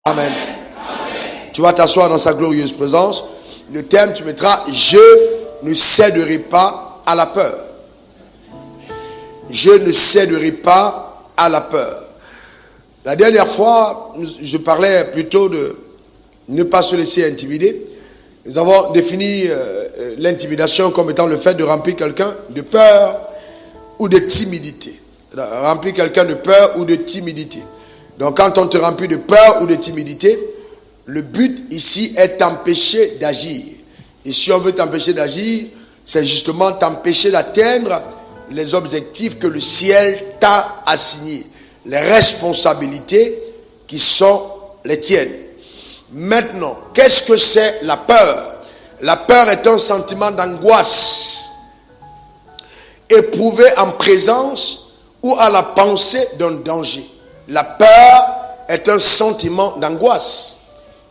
Amen. Tu vas t'asseoir dans sa glorieuse présence. Le thème, tu mettras « Je ne céderai pas à la peur ». Je ne céderai pas à la peur. La dernière fois, je parlais plutôt de ne pas se laisser intimider. Nous avons défini l'intimidation comme étant le fait de remplir quelqu'un de peur ou de timidité. Remplir quelqu'un de peur ou de timidité. Donc quand on te remplit de peur ou de timidité, le but ici est t'empêcher d'agir. Et si on veut t'empêcher d'agir, c'est justement t'empêcher d'atteindre les objectifs que le ciel t'a assignés. Les responsabilités qui sont les tiennes. Maintenant, qu'est-ce que c'est la peur? La peur est un sentiment d'angoisse éprouvé en présence ou à la pensée d'un danger. La peur est un sentiment d'angoisse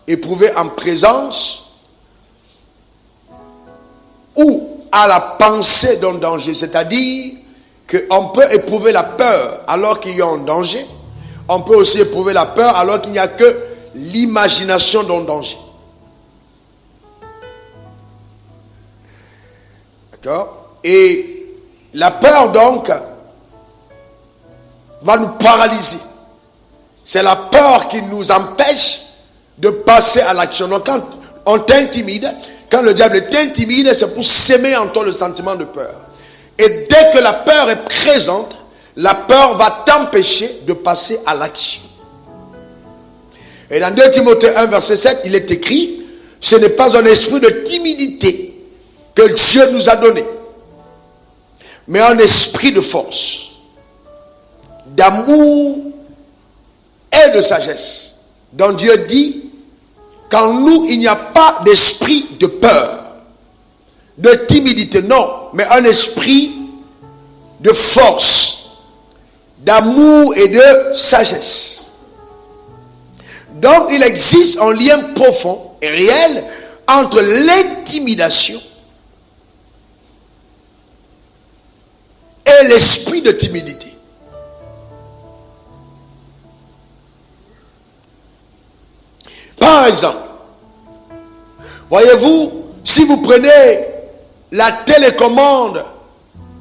éprouvé en présence ou à la pensée d'un danger. C'est-à-dire qu'on peut éprouver la peur alors qu'il y a un danger. On peut aussi éprouver la peur alors qu'il n'y a que l'imagination d'un danger. D'accord? Et la peur donc va nous paralyser. C'est la peur qui nous empêche de passer à l'action. Donc quand on t'intimide, quand le diable t'intimide, c'est pour s'aimer en toi le sentiment de peur. Et dès que la peur est présente, la peur va t'empêcher de passer à l'action. Et dans 2 Timothée 1, verset 7, il est écrit, ce n'est pas un esprit de timidité que Dieu nous a donné, mais un esprit de force, d'amour et de sagesse. Donc Dieu dit, qu'en nous, il n'y a pas d'esprit de peur, de timidité, non, mais un esprit de force, d'amour et de sagesse. Donc, il existe un lien profond et réel entre l'intimidation et l'esprit de timidité. Par exemple, voyez-vous, si vous prenez la télécommande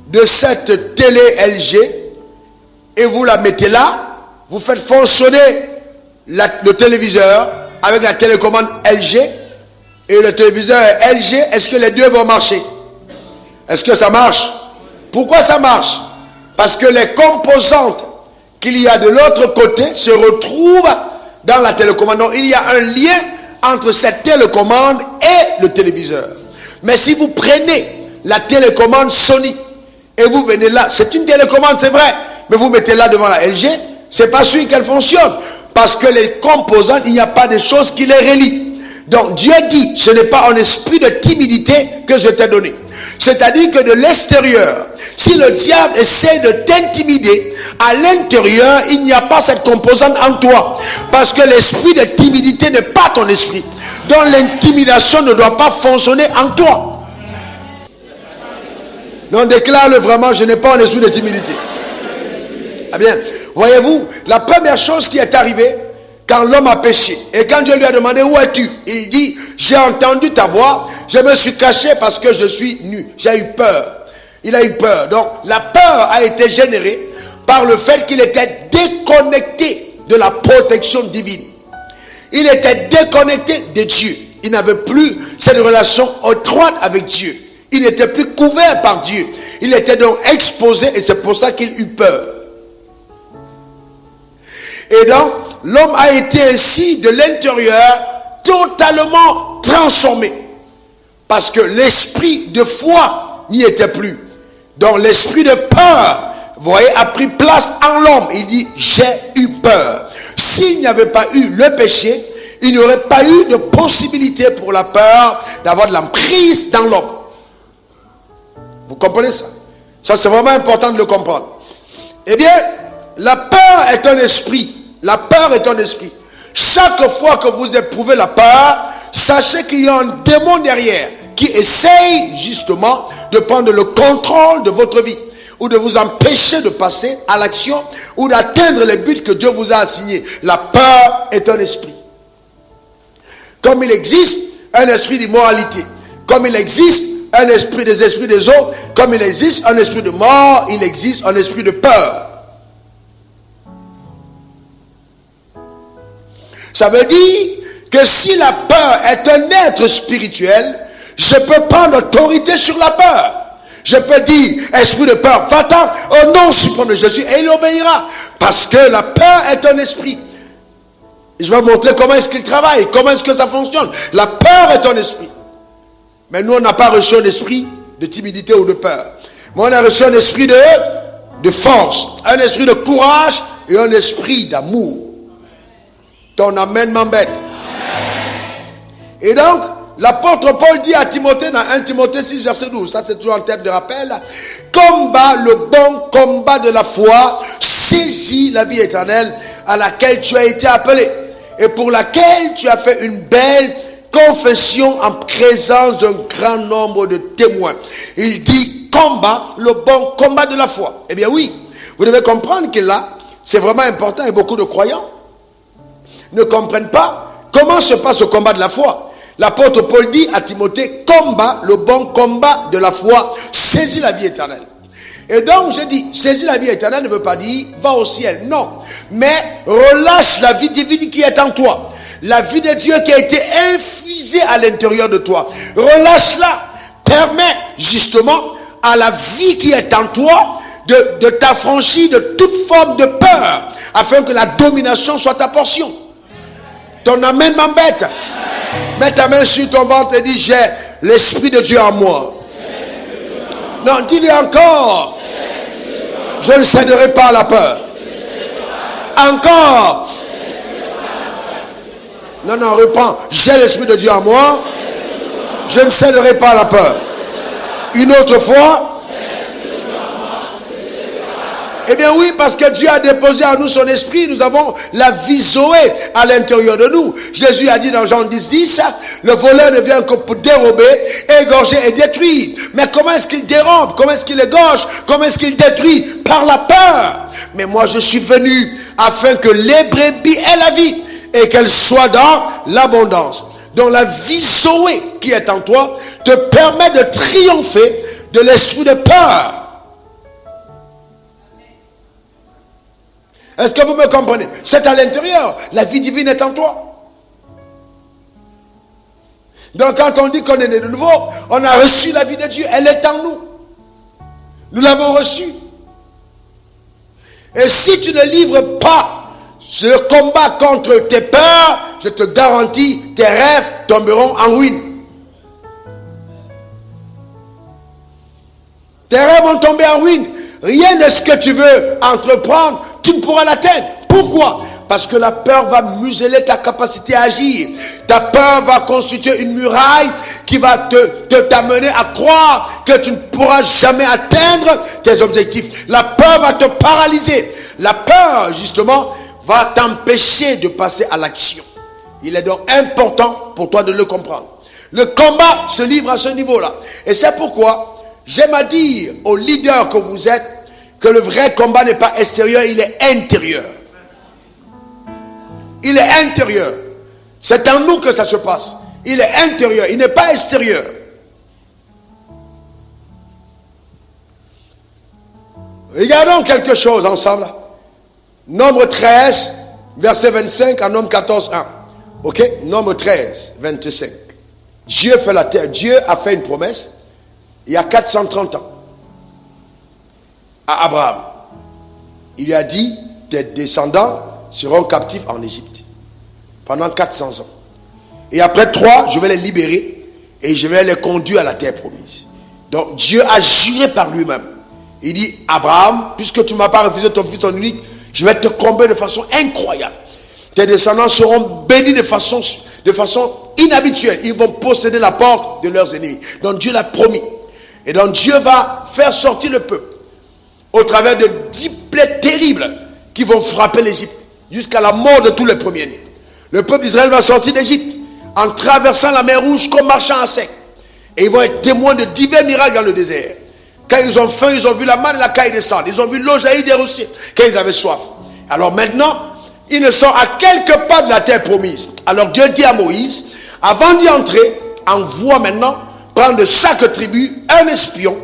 de cette télé LG et vous la mettez là, vous faites fonctionner le téléviseur avec la télécommande LG et le téléviseur LG, est-ce que les deux vont marcher? Est-ce que ça marche? Pourquoi ça marche? Parce que les composantes qu'il y a de l'autre côté se retrouvent dans la télécommande. Donc, il y a un lien entre cette télécommande et le téléviseur. Mais si vous prenez la télécommande Sony et vous venez là, c'est une télécommande, c'est vrai, mais vous mettez là devant la LG, c'est pas sûr qu'elle fonctionne. Parce que les composantes, il n'y a pas de choses qui les relient. Donc Dieu dit, ce n'est pas un esprit de timidité que je t'ai donné. C'est-à-dire que de l'extérieur, si le diable essaie de t'intimider, à l'intérieur, il n'y a pas cette composante en toi. Parce que l'esprit de timidité n'est pas ton esprit. Donc l'intimidation ne doit pas fonctionner en toi. Donc déclare-le vraiment, je n'ai pas un esprit de timidité. Ah bien, voyez-vous, la première chose qui est arrivée quand l'homme a péché, et quand Dieu lui a demandé où es-tu, il dit, j'ai entendu ta voix, je me suis caché parce que je suis nu, j'ai eu peur. Il a eu peur. Donc la peur a été générée par le fait qu'il était déconnecté de la protection divine. Il était déconnecté de Dieu. Il n'avait plus cette relation étroite avec Dieu. Il n'était plus couvert par Dieu. Il était donc exposé et c'est pour ça qu'il eut peur. Et donc, l'homme a été ainsi de l'intérieur totalement transformé. Parce que l'esprit de foi n'y était plus. Donc l'esprit de peur, vous voyez, a pris place en l'homme. Il dit, j'ai eu peur. S'il n'y avait pas eu le péché, il n'y aurait pas eu de possibilité pour la peur d'avoir de l'emprise dans l'homme. Vous comprenez ça? Ça, c'est vraiment important de le comprendre. Eh bien, la peur est un esprit. La peur est un esprit. Chaque fois que vous éprouvez la peur, sachez qu'il y a un démon derrière qui essaye justement de prendre le contrôle de votre vie ou de vous empêcher de passer à l'action ou d'atteindre les buts que Dieu vous a assignés. La peur est un esprit. comme il existe un esprit d'immoralité, comme il existe un esprit des esprits des eaux, comme il existe un esprit de mort, il existe un esprit de peur. Ça veut dire que si la peur est un être spirituel, je peux prendre autorité sur la peur. Je peux dire, esprit de peur, va-t'en au nom suprême de Jésus, et il obéira. Parce que la peur est un esprit. Je vais montrer comment est-ce qu'il travaille, comment est-ce que ça fonctionne. La peur est un esprit. Mais nous, on n'a pas reçu un esprit de timidité ou de peur. Mais on a reçu un esprit de force, un esprit de courage et un esprit d'amour. Ton amen m'embête. Et donc, l'apôtre Paul dit à Timothée dans 1 Timothée 6, verset 12, ça c'est toujours un terme de rappel, combat le bon combat de la foi, saisis la vie éternelle à laquelle tu as été appelé et pour laquelle tu as fait une belle confession en présence d'un grand nombre de témoins. Il dit combat le bon combat de la foi. Eh bien oui, vous devez comprendre que là, c'est vraiment important et beaucoup de croyants ne comprennent pas comment se passe le combat de la foi. L'apôtre Paul dit à Timothée, combat le bon combat de la foi, saisis la vie éternelle. Et donc je dis, saisis la vie éternelle ne veut pas dire va au ciel, non. Mais relâche la vie divine qui est en toi. La vie de Dieu qui a été infusée à l'intérieur de toi. Relâche-la. Permets justement à la vie qui est en toi de t'affranchir de toute forme de peur afin que la domination soit ta portion. Ton amen m'embête. Mets ta main sur ton ventre et dis, j'ai l'Esprit de Dieu en moi. Non, dis-le encore. Je ne céderai pas à la peur. Encore. Non, reprends. J'ai l'Esprit de Dieu en moi. Je ne céderai pas à la peur. Une autre fois. Eh bien oui, parce que Dieu a déposé en nous son esprit, nous avons la vie Zoé à l'intérieur de nous. Jésus a dit dans Jean 10, le voleur ne vient que pour dérober, égorger et détruire. Mais comment est-ce qu'il dérobe? Comment est-ce qu'il égorge? Comment est-ce qu'il détruit? Par la peur. Mais moi je suis venu afin que les brebis aient la vie et qu'elles soient dans l'abondance. Donc la vie Zoé qui est en toi te permet de triompher de l'esprit de peur. Est-ce que vous me comprenez? C'est à l'intérieur. La vie divine est en toi. Donc quand on dit qu'on est né de nouveau, on a reçu la vie de Dieu. Elle est en nous. Nous l'avons reçue. Et si tu ne livres pas le combat contre tes peurs, je te garantis, tes rêves tomberont en ruine. Tes rêves vont tomber en ruine. Rien de ce que tu veux entreprendre, tu ne pourras l'atteindre. Pourquoi? Parce que la peur va museler ta capacité à agir. Ta peur va constituer une muraille qui va t'amener à croire que tu ne pourras jamais atteindre tes objectifs. La peur va te paralyser. La peur, justement, va t'empêcher de passer à l'action. Il est donc important pour toi de le comprendre. Le combat se livre à ce niveau-là. Et c'est pourquoi j'aime à dire aux leaders que vous êtes que le vrai combat n'est pas extérieur, il est intérieur. Il est intérieur. C'est en nous que ça se passe. Il est intérieur, il n'est pas extérieur. Regardons quelque chose ensemble. Nombre 13, verset 25 à Nombre 14, 1. Ok? Nombre 13, 25. Dieu fait la terre. Dieu a fait une promesse il y a 430 ans à Abraham. Il lui a dit, tes descendants seront captifs en Égypte pendant 400 ans. Et après 3, je vais les libérer et je vais les conduire à la terre promise. Donc Dieu a juré par lui-même. Il dit, Abraham, puisque tu ne m'as pas refusé ton fils en unique, je vais te combler de façon incroyable. Tes descendants seront bénis de façon inhabituelle. Ils vont posséder la porte de leurs ennemis. Donc Dieu l'a promis. Et donc Dieu va faire sortir le peuple au travers de 10 plaies terribles qui vont frapper l'Égypte jusqu'à la mort de tous les premiers-nés. Le peuple d'Israël va sortir d'Égypte en traversant la mer Rouge comme marchant à sec. Et ils vont être témoins de divers miracles dans le désert. Quand ils ont faim, ils ont vu la manne et la caille descendre. Ils ont vu l'eau jaillir des rochers quand ils avaient soif. Alors maintenant, ils ne sont à quelques pas de la terre promise. Alors Dieu dit à Moïse, Avant d'y entrer, envoie maintenant prendre de chaque tribu un espion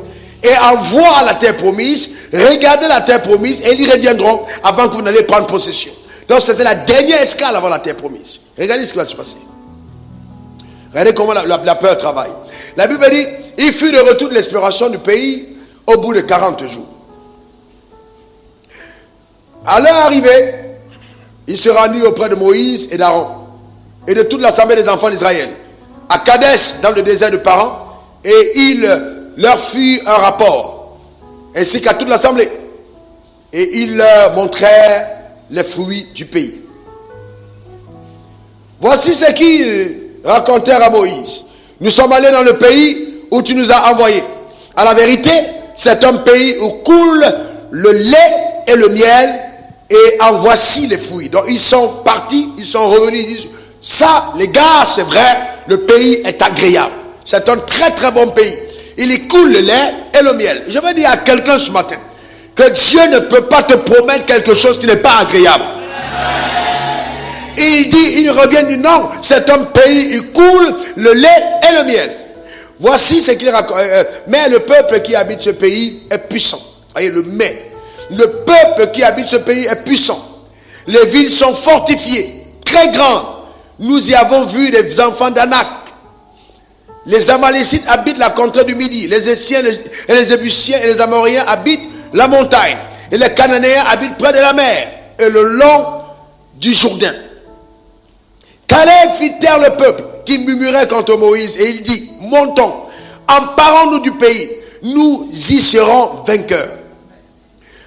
et envoie à la terre promise, regardez la terre promise et ils reviendront avant que vous n'allez prendre possession. Donc c'était la dernière escale avant la terre promise. Regardez ce qui va se passer. Regardez comment la peur travaille. La Bible dit, il fut de retour de l'exploration du pays au bout de 40 jours. À leur arrivée, il se rendit auprès de Moïse et d'Aaron et de toute l'assemblée des enfants d'Israël à Kadès dans le désert de Paran, et il leur fit un rapport ainsi qu'à toute l'assemblée, et il leur montrait les fruits du pays. Voici ce qu'ils racontèrent à Moïse. Nous sommes allés dans le pays où tu nous as envoyés. À la vérité, c'est un pays où coule le lait et le miel, et en voici les fruits. Donc ils sont partis, ils sont revenus, ils disent, ça les gars, c'est vrai, le pays est agréable. C'est un très très bon pays. Il y coule le lait et le miel. Je veux dire à quelqu'un ce matin que Dieu ne peut pas te promettre quelque chose qui n'est pas agréable. Il dit, il revient, il dit non, c'est un pays, il coule le lait et le miel. Voici ce qu'il raconte. Mais le peuple qui habite ce pays est puissant. Voyez le mais. Le peuple qui habite ce pays est puissant. Les villes sont fortifiées, très grandes. Nous y avons vu des enfants d'Anak. Les Amalécites habitent la contrée du Midi. Les Essiens et les Ébusiens et les Amoriens habitent la montagne. Et les Cananéens habitent près de la mer et le long du Jourdain. Caleb fit taire le peuple qui murmurait contre Moïse et il dit, montons, emparons-nous du pays, nous y serons vainqueurs.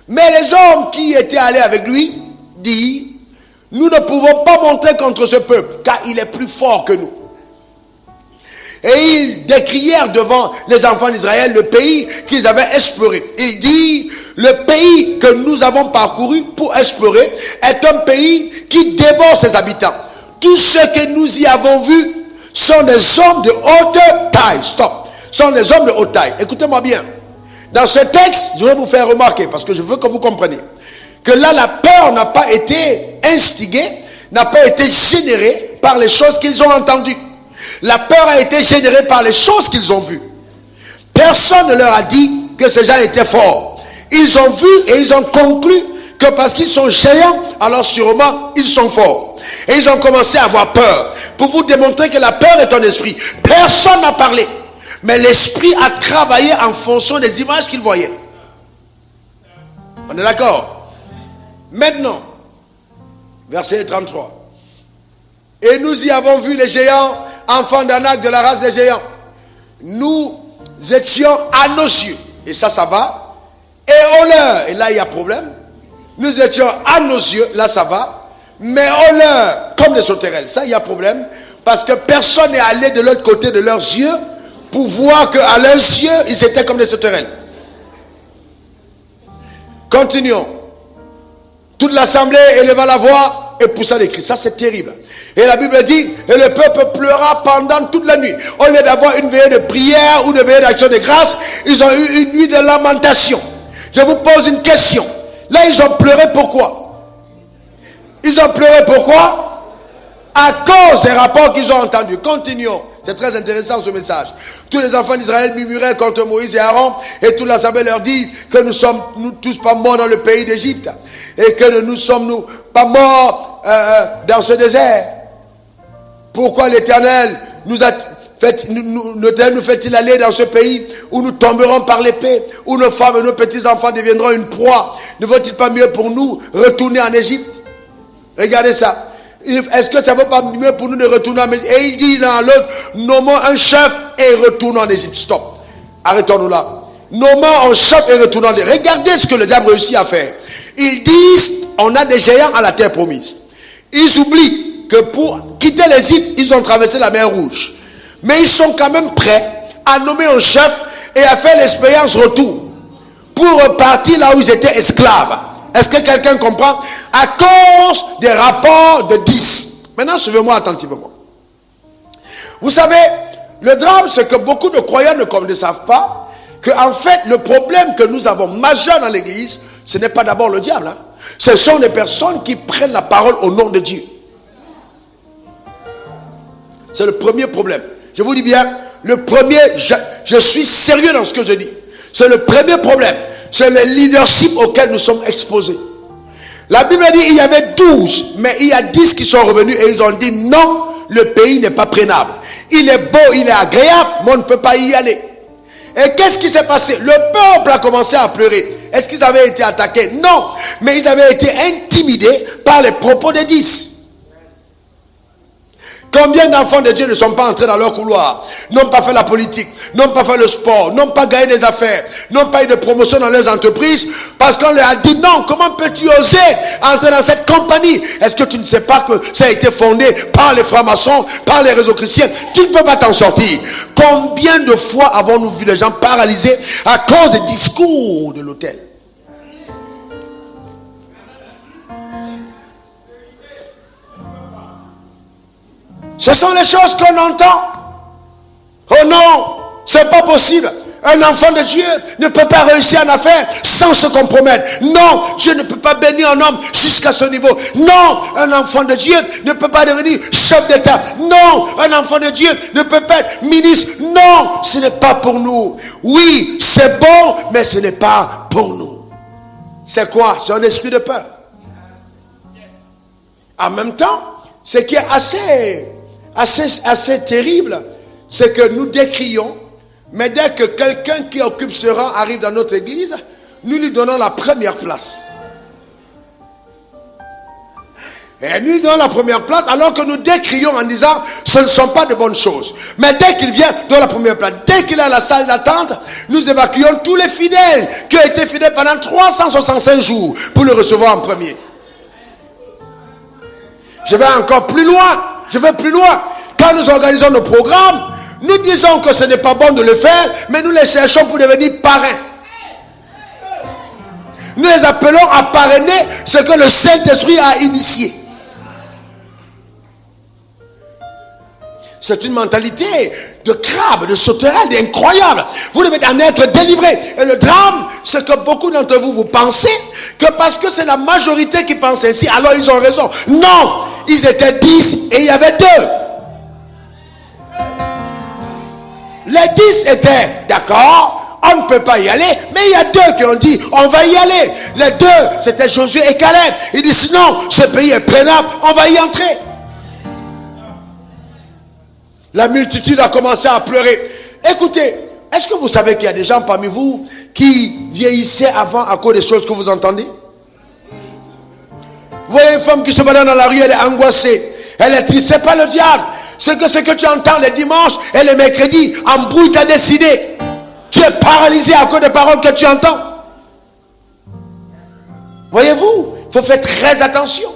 Mais les hommes qui étaient allés avec lui dirent, nous ne pouvons pas monter contre ce peuple car il est plus fort que nous. Et ils décrièrent devant les enfants d'Israël le pays qu'ils avaient exploré. Il dit, le pays que nous avons parcouru pour explorer est un pays qui dévore ses habitants. Tous ceux que nous y avons vus sont des hommes de haute taille. Stop. Sont des hommes de haute taille. Écoutez-moi bien. Dans ce texte, je vais vous faire remarquer, parce que je veux que vous compreniez, que là, la peur n'a pas été instigée, n'a pas été générée par les choses qu'ils ont entendues. La peur a été générée par les choses qu'ils ont vues. Personne ne leur a dit que ces gens étaient forts. Ils ont vu et ils ont conclu que parce qu'ils sont géants, alors sûrement ils sont forts. Et ils ont commencé à avoir peur. Pour vous démontrer que la peur est un esprit. Personne n'a parlé. Mais l'esprit a travaillé en fonction des images qu'il voyait. On est d'accord? Maintenant, verset 33. Et nous y avons vu les géants, enfants d'Anak, de la race des géants. Nous étions à nos yeux. Et ça va. Et au leur. Et là, il y a problème. Nous étions à nos yeux. Là, ça va. Mais au leur, comme des sauterelles. Ça, il y a problème. Parce que personne n'est allé de l'autre côté de leurs yeux pour voir qu'à leurs yeux, ils étaient comme des sauterelles. Continuons. Toute l'assemblée éleva la voix et poussa des cris. Ça, c'est terrible. Et la Bible dit, et le peuple pleura pendant toute la nuit. Au lieu d'avoir une veillée de prière ou de veillée d'action de grâce, ils ont eu une nuit de lamentation. Je vous pose une question. Là, ils ont pleuré pourquoi? Ils ont pleuré pourquoi? À cause des rapports qu'ils ont entendus. Continuons. C'est très intéressant ce message. Tous les enfants d'Israël murmuraient contre Moïse et Aaron, et toute l'assemblée leur dit que nous sommes tous pas morts dans le pays d'Égypte, et que nous sommes pas morts dans ce désert. Pourquoi l'Éternel nous fait-il aller dans ce pays où nous tomberons par l'épée, où nos femmes et nos petits-enfants deviendront une proie? Ne vaut-il pas mieux pour nous retourner en Égypte? Regardez ça. Est-ce que ça ne vaut pas mieux pour nous de retourner en Égypte? Et il dit l'un à l'autre, nommons un chef et retournons en Égypte. Stop. Arrêtons-nous là. Nommons un chef et retournons en Égypte. Regardez ce que le diable réussit à faire. Ils disent, on a des géants à la terre promise. Ils oublient que pour quitter l'Égypte, ils ont traversé la mer Rouge. Mais ils sont quand même prêts à nommer un chef et à faire l'expérience retour pour repartir là où ils étaient esclaves. Est-ce que quelqu'un comprend? À cause des rapports de 10. Maintenant, suivez-moi attentivement. Vous savez, le drame, c'est que beaucoup de croyants ne savent pas que, en fait, le problème que nous avons majeur dans l'église, ce n'est pas d'abord le diable. Hein. Ce sont les personnes qui prennent la parole au nom de Dieu. C'est le premier problème. Je vous dis bien, le premier, je suis sérieux dans ce que je dis. C'est le premier problème. C'est le leadership auquel nous sommes exposés. La Bible dit il y avait 12, mais il y a 10 qui sont revenus et ils ont dit non, le pays n'est pas prenable. Il est beau, il est agréable, mais on ne peut pas y aller. Et qu'est-ce qui s'est passé? Le peuple a commencé à pleurer. Est-ce qu'ils avaient été attaqués? Non, mais ils avaient été intimidés par les propos des 10. Combien d'enfants de Dieu ne sont pas entrés dans leur couloir, n'ont pas fait la politique, n'ont pas fait le sport, n'ont pas gagné des affaires, n'ont pas eu de promotion dans leurs entreprises parce qu'on leur a dit non, comment peux-tu oser entrer dans cette compagnie? Est-ce que tu ne sais pas que ça a été fondé par les francs-maçons, par les réseaux chrétiens? Tu ne peux pas t'en sortir. Combien de fois avons-nous vu des gens paralysés à cause des discours de l'autel? Ce sont les choses qu'on entend. Oh non, c'est pas possible. Un enfant de Dieu ne peut pas réussir en affaires sans se compromettre. Non, Dieu ne peut pas bénir un homme jusqu'à ce niveau. Non, un enfant de Dieu ne peut pas devenir chef d'État. Non, un enfant de Dieu ne peut pas être ministre. Non, ce n'est pas pour nous. Oui, c'est bon, mais ce n'est pas pour nous. C'est quoi? C'est un esprit de peur. En même temps, ce qui est assez terrible, c'est que nous décrions, mais dès que quelqu'un qui occupe ce rang arrive dans notre église, nous lui donnons la première place. Et nous lui donnons la première place alors que nous décrions en disant ce ne sont pas de bonnes choses. Mais dès qu'il vient dans la première place, dès qu'il est à la salle d'attente, nous évacuons tous les fidèles qui ont été fidèles pendant 365 jours pour le recevoir en premier. Je vais encore plus loin. Je vais plus loin. Quand nous organisons nos programmes, nous disons que ce n'est pas bon de le faire, mais nous les cherchons pour devenir parrains. Nous les appelons à parrainer ce que le Saint-Esprit a initié. C'est une mentalité de crabe, de sauterelle, d'incroyable. Vous devez en être délivré. Et le drame, c'est que beaucoup d'entre vous, vous pensez que parce que c'est la majorité qui pense ainsi, alors ils ont raison. Non, ils étaient 10 et il y avait 2. Les 10 étaient d'accord, on ne peut pas y aller, mais il y a 2 qui ont dit on va y aller. Les 2, c'était Josué et Caleb. Ils disent non, ce pays est prenable, on va y entrer. La multitude a commencé à pleurer. Écoutez, est-ce que vous savez qu'il y a des gens parmi vous qui vieillissaient avant à cause des choses que vous entendez? Vous voyez une femme qui se balade dans la rue, elle est angoissée, elle est triste. C'est pas le diable. C'est que ce que tu entends les dimanches et les mercredis embrouille ta destinée. Tu es paralysé à cause des paroles que tu entends. Voyez-vous, il faut faire très attention.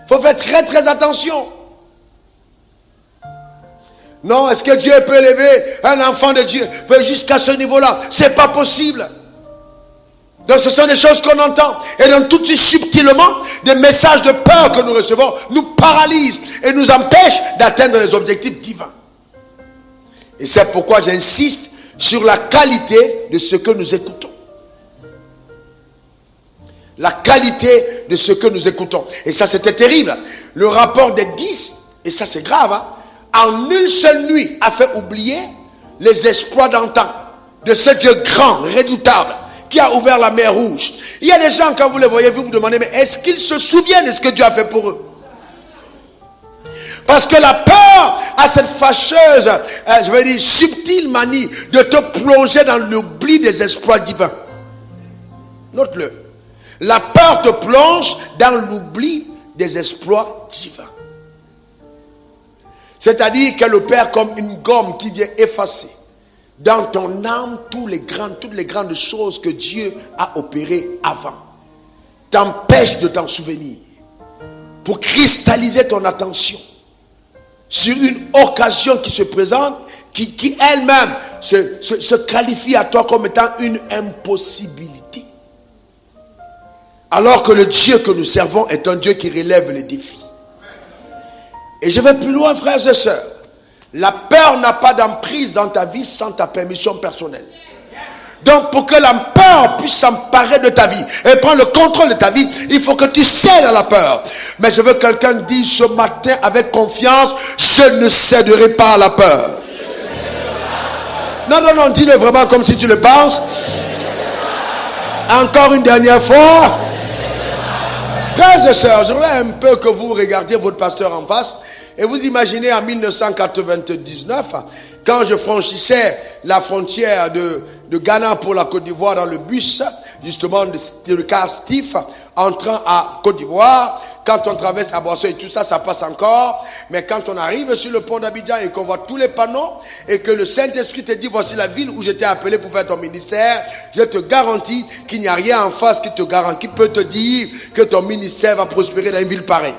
Il faut faire très attention. Non, est-ce que Dieu peut élever un enfant de Dieu jusqu'à ce niveau-là? C'est pas possible. Donc ce sont des choses qu'on entend. Et donc tout subtilement, des messages de peur que nous recevons nous paralysent et nous empêchent d'atteindre les objectifs divins. Et c'est pourquoi j'insiste sur la qualité de ce que nous écoutons. La qualité de ce que nous écoutons. Et ça c'était terrible. Le rapport des 10, et ça c'est grave, hein, en une seule nuit a fait oublier les exploits d'antan de ce Dieu grand, redoutable, qui a ouvert la mer Rouge. Il y a des gens, quand vous les voyez, vous vous demandez, mais est-ce qu'ils se souviennent de ce que Dieu a fait pour eux? Parce que la peur a cette fâcheuse, je vais dire, subtile manie de te plonger dans l'oubli des exploits divins. Note-le. La peur te plonge dans l'oubli des exploits divins. C'est-à-dire qu'elle opère comme une gomme qui vient effacer dans ton âme toutes les grandes choses que Dieu a opérées avant. T'empêche de t'en souvenir. Pour cristalliser ton attention sur une occasion qui se présente, qui elle-même se qualifie à toi comme étant une impossibilité. Alors que le Dieu que nous servons est un Dieu qui relève les défis. Et je vais plus loin, frères et sœurs. La peur n'a pas d'emprise dans ta vie sans ta permission personnelle. Donc pour que la peur puisse s'emparer de ta vie et prendre le contrôle de ta vie, il faut que tu cèdes à la peur. Mais je veux que quelqu'un dise ce matin avec confiance, je ne céderai pas à la peur. Non, dis-le vraiment comme si tu le penses. Encore une dernière fois. Frères et sœurs, je voudrais un peu que vous regardiez votre pasteur en face et vous imaginez en 1999, quand je franchissais la frontière de Ghana pour la Côte d'Ivoire dans le bus, justement le car Steve, entrant à Côte d'Ivoire, quand on traverse à Boisseau et tout ça, ça passe encore. Mais quand on arrive sur le pont d'Abidjan et qu'on voit tous les panneaux et que le Saint-Esprit te dit voici la ville où je t'ai appelé pour faire ton ministère, je te garantis qu'il n'y a rien en face qui peut te dire que ton ministère va prospérer dans une ville pareille.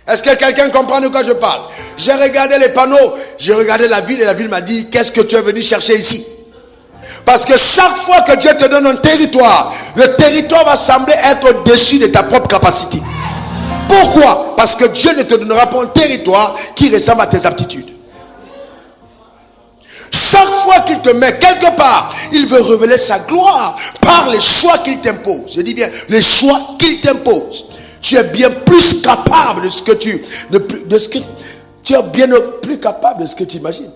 Est-ce que quelqu'un comprend de quoi je parle? J'ai regardé les panneaux, j'ai regardé la ville et la ville m'a dit qu'est-ce que tu es venu chercher ici? Parce que chaque fois que Dieu te donne un territoire, le territoire va sembler être au-dessus de ta propre capacité. Pourquoi? Parce que Dieu ne te donnera pas un territoire qui ressemble à tes aptitudes. Chaque fois qu'il te met quelque part, il veut révéler sa gloire par les choix qu'il t'impose. Je dis bien, les choix qu'il t'impose. Tu es bien plus capable de ce que tu es bien plus capable de ce que tu imagines.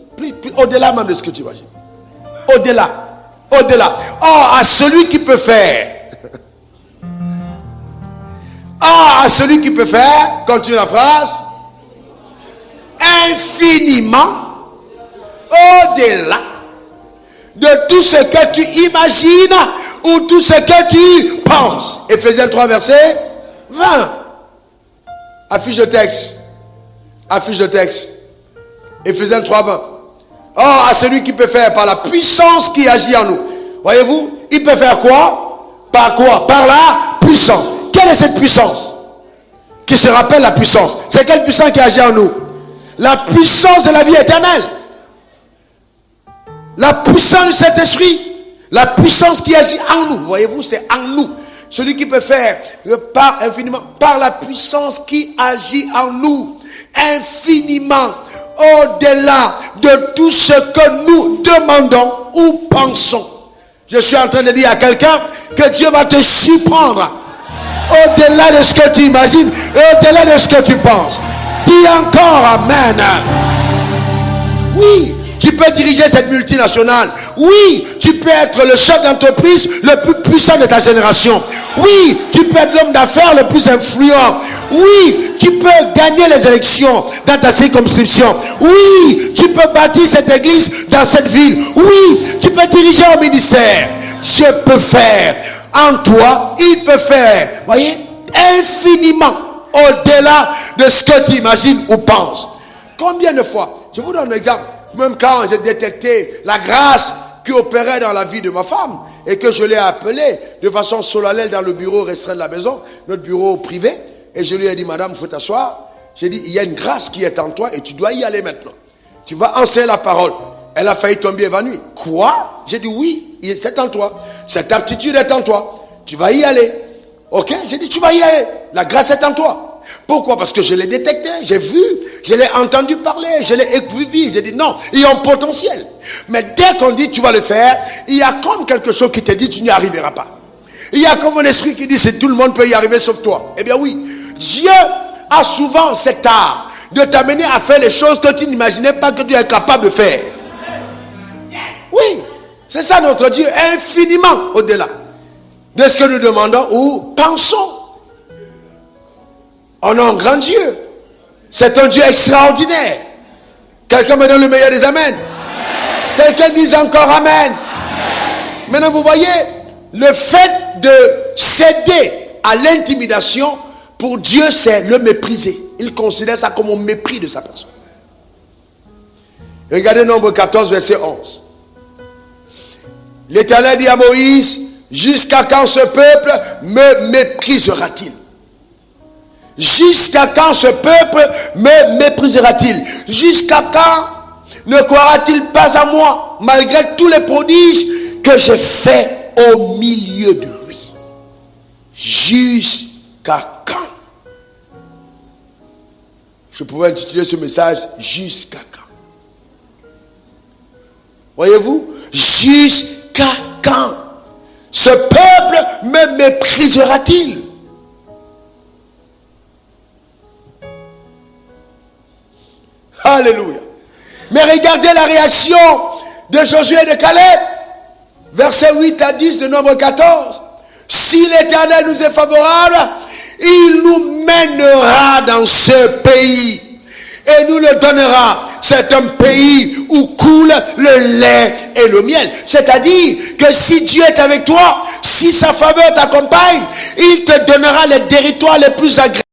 Au-delà même de ce que tu imagines. Au-delà. Or, à celui qui peut faire. Or, à celui qui peut faire, continue la phrase. Infiniment. Au-delà de tout ce que tu imagines ou tout ce que tu penses. Éphésiens 3, verset 20. Affiche de texte. Éphésiens 3, 20. Or, à celui qui peut faire par la puissance qui agit en nous. Voyez-vous, il peut faire quoi? Par quoi? Par la puissance. Quelle est cette puissance? Qui se rappelle la puissance. C'est quelle puissance qui agit en nous? La puissance de la vie éternelle. La puissance de cet esprit. La puissance qui agit en nous. Voyez-vous, c'est en nous. Celui qui peut faire par infiniment, par la puissance qui agit en nous. Infiniment. Au-delà de tout ce que nous demandons ou pensons. Je suis en train de dire à quelqu'un que Dieu va te surprendre. Au-delà de ce que tu imagines et au-delà de ce que tu penses. Dis encore Amen. Oui, tu peux diriger cette multinationale. Oui, tu peux être le chef d'entreprise le plus puissant de ta génération. Oui, tu peux être l'homme d'affaires le plus influent. Oui, tu peux gagner les élections dans ta circonscription. Oui, tu peux bâtir cette église dans cette ville. Oui, tu peux diriger un ministère. Dieu peut faire en toi, il peut faire, voyez, infiniment au-delà de ce que tu imagines ou penses. Combien de fois, je vous donne un exemple, même quand j'ai détecté la grâce qui opérait dans la vie de ma femme et que je l'ai appelée de façon solennelle dans le bureau restreint de la maison, notre bureau privé, et je lui ai dit, madame, il faut t'asseoir. J'ai dit, il y a une grâce qui est en toi et tu dois y aller maintenant. Tu vas enseigner la parole. Elle a failli tomber évanouie. Quoi? J'ai dit, oui, c'est en toi. Cette aptitude est en toi. Tu vas y aller. Ok? J'ai dit, tu vas y aller. La grâce est en toi. Pourquoi? Parce que je l'ai détecté, j'ai vu, je l'ai entendu parler, je l'ai vu vivre. J'ai dit, non, il y a un potentiel. Mais dès qu'on dit, tu vas le faire, il y a comme quelque chose qui te dit, tu n'y arriveras pas. Il y a comme un esprit qui dit, tout le monde peut y arriver sauf toi. Eh bien oui. Dieu a souvent cet art de t'amener à faire les choses que tu n'imaginais pas que tu es capable de faire. Oui, c'est ça notre Dieu, infiniment au-delà de ce que nous demandons ou pensons. On a un grand Dieu. C'est un Dieu extraordinaire. Quelqu'un me donne le meilleur des amens. Quelqu'un dise encore amen. Amen. Maintenant vous voyez, le fait de céder à l'intimidation, pour Dieu, c'est le mépriser. Il considère ça comme un mépris de sa personne. Regardez Nombre 14, verset 11. L'Éternel dit à Moïse, jusqu'à quand ce peuple me méprisera-t-il? Jusqu'à quand ce peuple me méprisera-t-il? Jusqu'à quand ne croira-t-il pas à moi, malgré tous les prodiges que j'ai faits au milieu de lui? Jusqu'à quand? Je pourrais intituler ce message jusqu'à quand. Voyez-vous, jusqu'à quand ce peuple me méprisera-t-il? Alléluia. Mais regardez la réaction de Josué et de Caleb. Versets 8 à 10 de Nombre 14. Si l'Éternel nous est favorable, il nous mènera dans ce pays et nous le donnera. C'est un pays où coule le lait et le miel. C'est-à-dire que si Dieu est avec toi, si sa faveur t'accompagne, il te donnera les territoires les plus agréables.